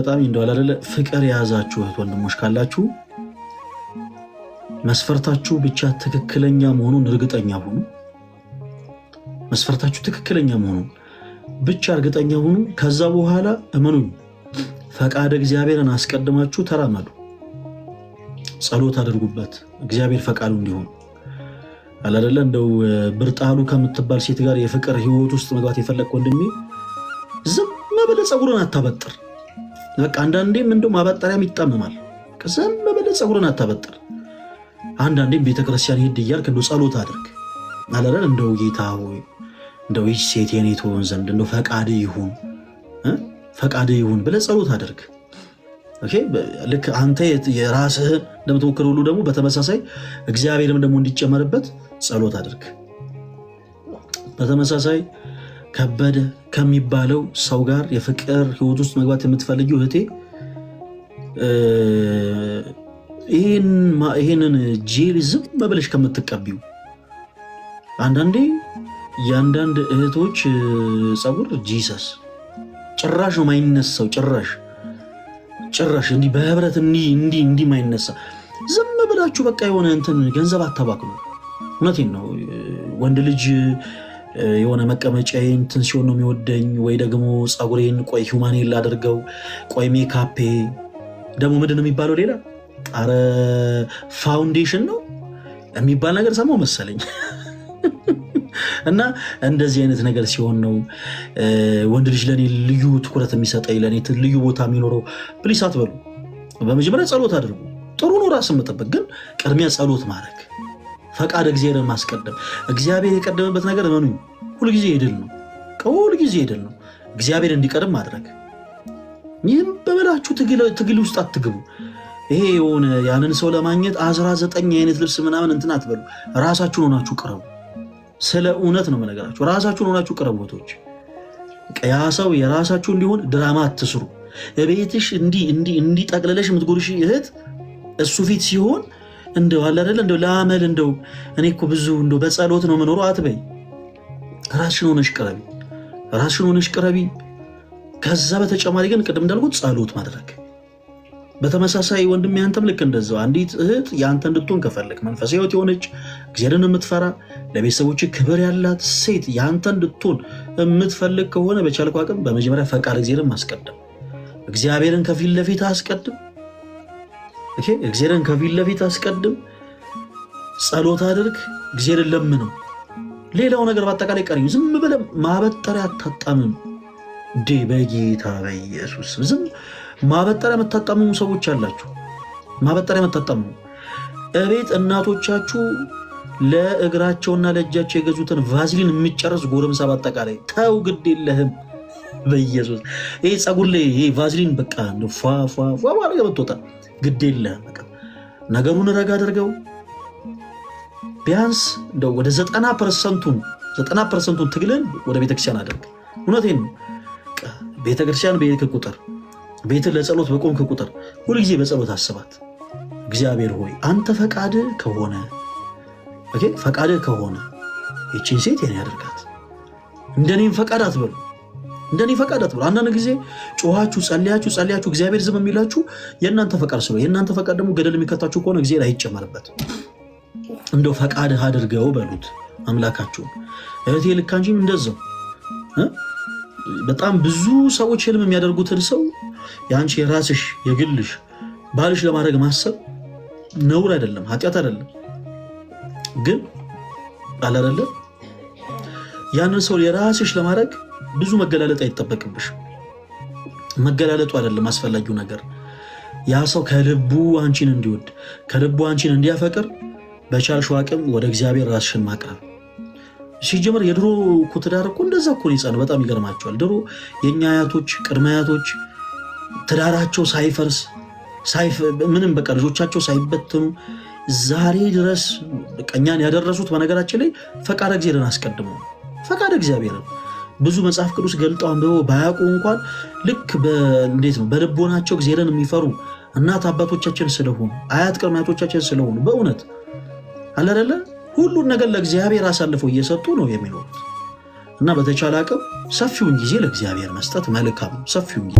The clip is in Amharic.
በጣም እንደዋል አይደለ ፍቅር የያዛችሁ እህት ወንድሞች ካላችሁ መስፈርታችሁ ብቻ ትክክለኛ መሆኑን እርግጠኛ ሁኑ። መስፈርታችሁ ትክክለኛ መሆኑን ብቻ እርግጠኛ ሁኑ። ከዛ በኋላ እመኑኝ ፈቃደ እግዚአብሔርን አስቀድማችሁ ተራመዱ። ጸሎት አድርጉበት እግዚአብሔር ፈቃዱ እንዲሆን አይደለ። እንደው ብርጣሉ ከምትባል ሴት ጋር የፍቅር ህይወት ውስጥ መግባት የፈለክ ወንድሜ ዝም ብለህ ጸጉርን አታበጥር። በቃ አንዳንዴም እንደው ማበጠሪያም ይጣመማል። ዝም ብለህ ጸጉርን አታበጥር። አንዳንዴም ቤተክርስቲያን ሄድ እያልክ እንደው ጸሎት አድርግ አይደል። እንደው ጌታ ሆይ እንደው ይህች ሴት የኔ ትሆን ዘንድ እንደው ፈቃድ ይሁን ብለህ ጸሎት አድርግ። ኦኬ ልክ አንተ የራስህን እንደምትወክር ሁሉ ደግሞ በተመሳሳይ እግዚአብሔርም ደግሞ እንዲጨመርበት ጸሎት አድርግ። በተመሳሳይ ከበደ ከሚባለው ሰው ጋር የፍቅር ህይወት ውስጥ መግባት የምትፈልጊው እህቴ ይህንን ጄል ዝም ብለሽ ከምትቀቢው አንዳንዴ የአንዳንድ እህቶች ጸጉር ጂሰስ ጭራሽ ነው ማይነሳው። ጭራሽ እንዲህ በህብረት እንዲህ ማይነሳ ዝም ብላችሁ በቃ የሆነ እንትን ገንዘብ አታባክኑ። እውነቴን ነው። ወንድ ልጅ የሆነ መቀመጫዬ እንትን ሲሆን ነው የሚወደኝ፣ ወይ ደግሞ ጸጉሬን ቆይ ሂውማኔል ላደርገው፣ ቆይ ሜካፔ ደግሞ ምንድን ነው የሚባለው ሌላ አረ ፋውንዴሽን ነው የሚባል ነገር ሰማሁ መሰለኝ። እና እንደዚህ አይነት ነገር ሲሆን ነው ወንድ ልጅ ለኔ ልዩ ትኩረት የሚሰጠኝ ለኔ ልዩ ቦታ የሚኖረው። ፕሊስ አትበሉ። በመጀመሪያ ጸሎት አድርጉ። ጥሩ ነው ራስን መጠበቅ፣ ግን ቅድሚያ ጸሎት ማድረግ፣ ፈቃድ እግዚአብሔርን ማስቀደም። እግዚአብሔር የቀደመበት ነገር እመኑኝ ሁልጊዜ ይድል ነው። ሁልጊዜ ይድል ነው። እግዚአብሔር እንዲቀድም ማድረግ። ይህም በበላችሁ ትግል ውስጥ አትግቡ። ይሄ የሆነ ያንን ሰው ለማግኘት 19 አይነት ልብስ ምናምን እንትን አትበሉ። ራሳችሁን ሆናችሁ ቅረቡ። ስለ እውነት ነው የምነግራችሁ። ራሳችሁን ሆናችሁ ቅረቦቶች። ያ ሰው የራሳችሁ እንዲሆን ድራማ አትስሩ። ቤትሽ እንዲህ ጠቅለለሽ የምትጎርሽ እህት እሱ ፊት ሲሆን እንደው አለ አይደል እንደው ለአመል እንደው እኔ እኮ ብዙ እንደው በጸሎት ነው የምኖረው አትበይ። ራስሽን ሆነሽ ቅረቢ። ከዛ በተጨማሪ ግን ቅድም እንዳልኩት ጸሎት ማድረግ። በተመሳሳይ ወንድም ያንተም ልክ እንደዛው አንዲት እህት ያንተ እንድትሆን ከፈለክ መንፈሳዊ ሕይወት የሆነች እግዚአብሔርን የምትፈራ ለቤተሰቦች ክብር ያላት ሴት ያንተ እንድትሆን የምትፈልግ ከሆነ በቻልከው አቅም በመጀመሪያ ፈቃድ እግዚአብሔርን ማስቀደም። እግዚአብሔርን ከፊት ለፊት አስቀድም። ኦኬ እግዚአብሔርን ከፊት ለፊት አስቀድም። ጸሎት አድርግ። እግዚአብሔርን ለምነው። ሌላው ነገር በአጠቃላይ ቀሪ ዝም ብለህ ማበጠሪያ አታጣምም። በጌታ በኢየሱስ ዝም ማበጠሪያ የምታጣምሙ ሰዎች አላችሁ። ማበጠሪያ የምታጣምሙ እቤት እናቶቻችሁ ለእግራቸውና ለእጃቸው የገዙትን ቫዝሊን የሚጨርስ ጎረምሳ በአጠቃላይ ተው፣ ግድ የለህም በኢየሱስ። ይሄ ጸጉር ላይ ይሄ ቫዝሊን በቃ ፏ ባለ የምትወጣ ግድ የለህም። በቃ ነገሩን ረጋ አድርገው። ቢያንስ እንደው ወደ 90% ትግልን ወደ ቤተክርስቲያን አድርግ። እውነቴን ነው። ቤተክርስቲያን በሄድክ ቁጥር ቤትን ለጸሎት በቆምክ ቁጥር ሁልጊዜ በጸሎት አስባት። እግዚአብሔር ሆይ አንተ ፈቃድ ከሆነ ይህችን ሴት የኔ ያደርጋት። እንደኔም ፈቃድ አትበሉ። አንዳንድ ጊዜ ጮኻችሁ ጸልያችሁ እግዚአብሔር ዝም የሚላችሁ የእናንተ ፈቃድ ስለሆነ፣ የእናንተ ፈቃድ ደግሞ ገደል የሚከታችሁ ከሆነ እግዚአብሔር አይጨመርበት። እንደው ፈቃድህ አድርገው በሉት አምላካችሁን። እህቴ ልክ አንቺም እንደዛው። በጣም ብዙ ሰዎች ህልም የሚያደርጉትን ሰው የአንቺ የራስሽ የግልሽ ባልሽ ለማድረግ ማሰብ ነውር አይደለም፣ ኃጢአት አይደለም። ግን አላደለ ያንን ሰው የራስሽ ለማድረግ ብዙ መገላለጥ አይጠበቅብሽ። መገላለጡ አይደለም አስፈላጊው ነገር። ያ ሰው ከልቡ አንቺን እንዲወድ ከልቡ አንቺን እንዲያፈቅር በቻልሽው አቅም ወደ እግዚአብሔር ራስሽን ማቅረብ። ሲጀመር የድሮ እኮ ትዳር እኮ እንደዛ እኮ ነው። በጣም ይገርማቸዋል። ድሮ የኛ አያቶች ቅድመ አያቶች ትዳራቸው ሳይፈርስ ምንም በቃ ልጆቻቸው ሳይበትኑ ዛሬ ድረስ እኛን ያደረሱት በነገራችን ላይ ፈቃድ እግዚአብሔርን አስቀድመው። ፈቃድ እግዚአብሔርን ብዙ መጽሐፍ ቅዱስ ገልጠው አንብበው ባያውቁ እንኳን ልክ እንዴት ነው በልቦናቸው እግዚአብሔርን የሚፈሩ እናት አባቶቻችን ስለሆኑ አያት ቅድመ አያቶቻችን ስለሆኑ በእውነት አለ አይደለ ሁሉን ነገር ለእግዚአብሔር አሳልፈው እየሰጡ ነው የሚኖሩት። እና በተቻለ አቅም ሰፊውን ጊዜ ለእግዚአብሔር መስጠት መልካም ነው። ሰፊውን ጊዜ